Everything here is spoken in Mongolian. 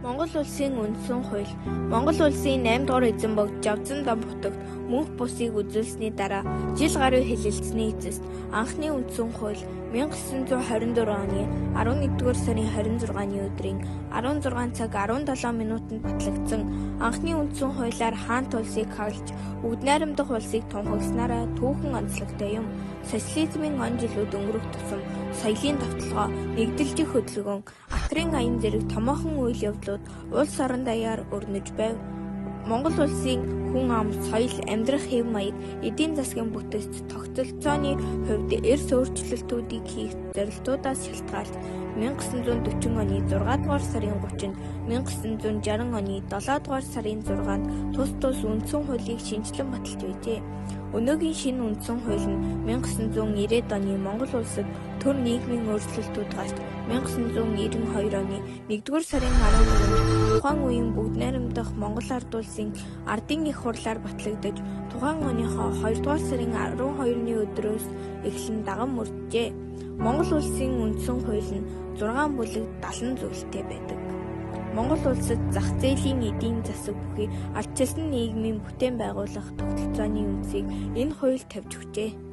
Монгол улсын үндсэн хууль. Монгол улсын 8 дугаар эзэн богд Жавзан дам хотогт мөнх бусыг үзүүлсэний дараа жил гаруй хэлэлцсэний эцэст анхны үндсэн хууль 1924 оны 11-р сарын 26-ны өдрийн 16 цаг 17 минутанд батлагдсан анхны үндсэн хуулиар хаант улсыг хагалж бүгд найрамдах улсыг тунхагснараа түүхэн онцлогтой юм. Социализмын он жилүүд өнгөрөх тусам соёлын давталгаа, нэгдэлжих хөдөлгөөн, атрын аян зэрэг томоохон үйл явдлууд улс орон даяар өрнөж байв. Монгол улсын хүн ам, соёл, амьдрах хэв маяг, эдийн засгийн бүтэц, тогтолцооны хувьд эрс өөрчлөлтүүдийг хийх зорилтуудаас шалтгаалж 1940 оны 6 дугаар сарын 30-нд 1960 оны 7 дугаар сарын 6-нд тус үндсэн хуулийг шинжлэн баталж байжээ. Өнөөгийн шинэ үндсэн хууль нь 1990 оны Монгол улсад төр нийгмийн өөрчлөлтүүд гарч 1992 оны 1-р сарын 11-нд тухайн үеийн бүгд найрамдах Монгол ард улсын ардын их хурлаар батлагдаж тухайн оныхоо 2-р сарын 12-ны өдрөөс эхлэн даган мөрдөжээ. Монгол улсын үндсэн хууль нь 6 бүлэг 70 зүйлтэй байдаг. Монгол улсад зах зээлийн эдийн засаг бүхий ардчилсан нийгмийн бүтээн байгуулах тогтолцооны үндсийг энэ хууль тавьж өгчээ.